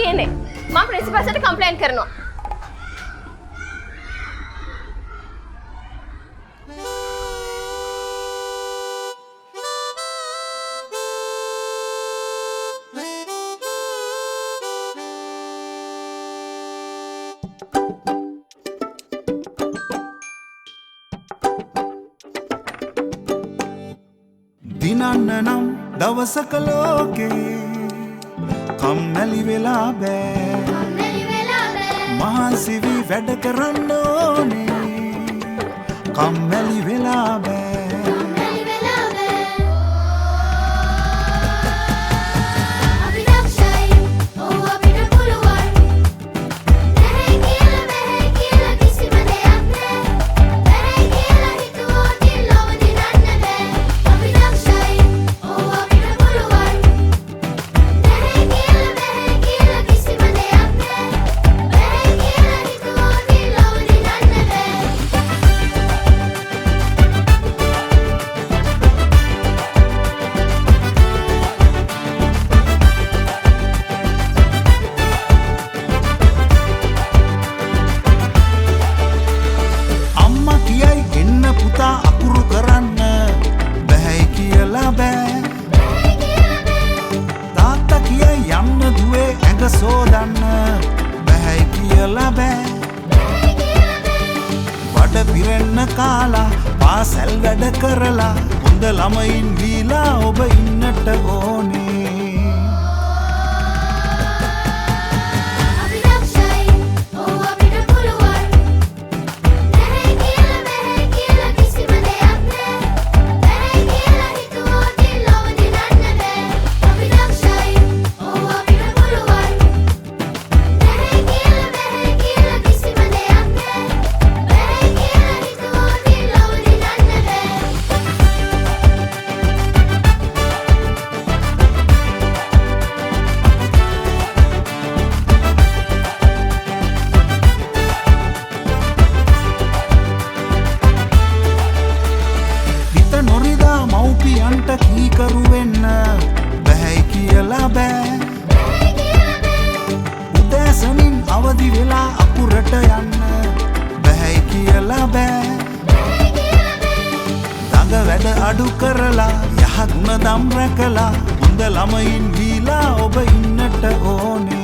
තියෙන්නේ. මම ප්‍රින්සිපල්ට කම්ප්ලේන්ට් කරනවා. දිනන්න නම් දවසක ලෝකේ කම්මැලි වෙලා බෑ මහන්සි වී වැඩ කරන්න ඕනේ කම්මැලි වෙලා බෑ අකුරු කරන්න බැහැයි කියලා බෑ තාත්තා කියයි යන්න දුවේ ඇඟ සෝදන්න බැහැයි කියලා බෑ වඩ පිරෙන්න කාලා පාසැල් වැඩ කරලා හොඳ ළමයින් වීලා ඔබ ඉන්නට ඕනේ මව්පියන්ට කීකරු වෙන්න බැහැයි කියලා බෑ උදෑසනින් අවදි වෙලා අකුරට යන්න බැහැයි කියලා බෑ දඟ වැඩ අඩු කරලා යහ ගුණ දම් රැකලා හොඳ ළමයින් වීලා ඔබ ඉන්නට ඕනේ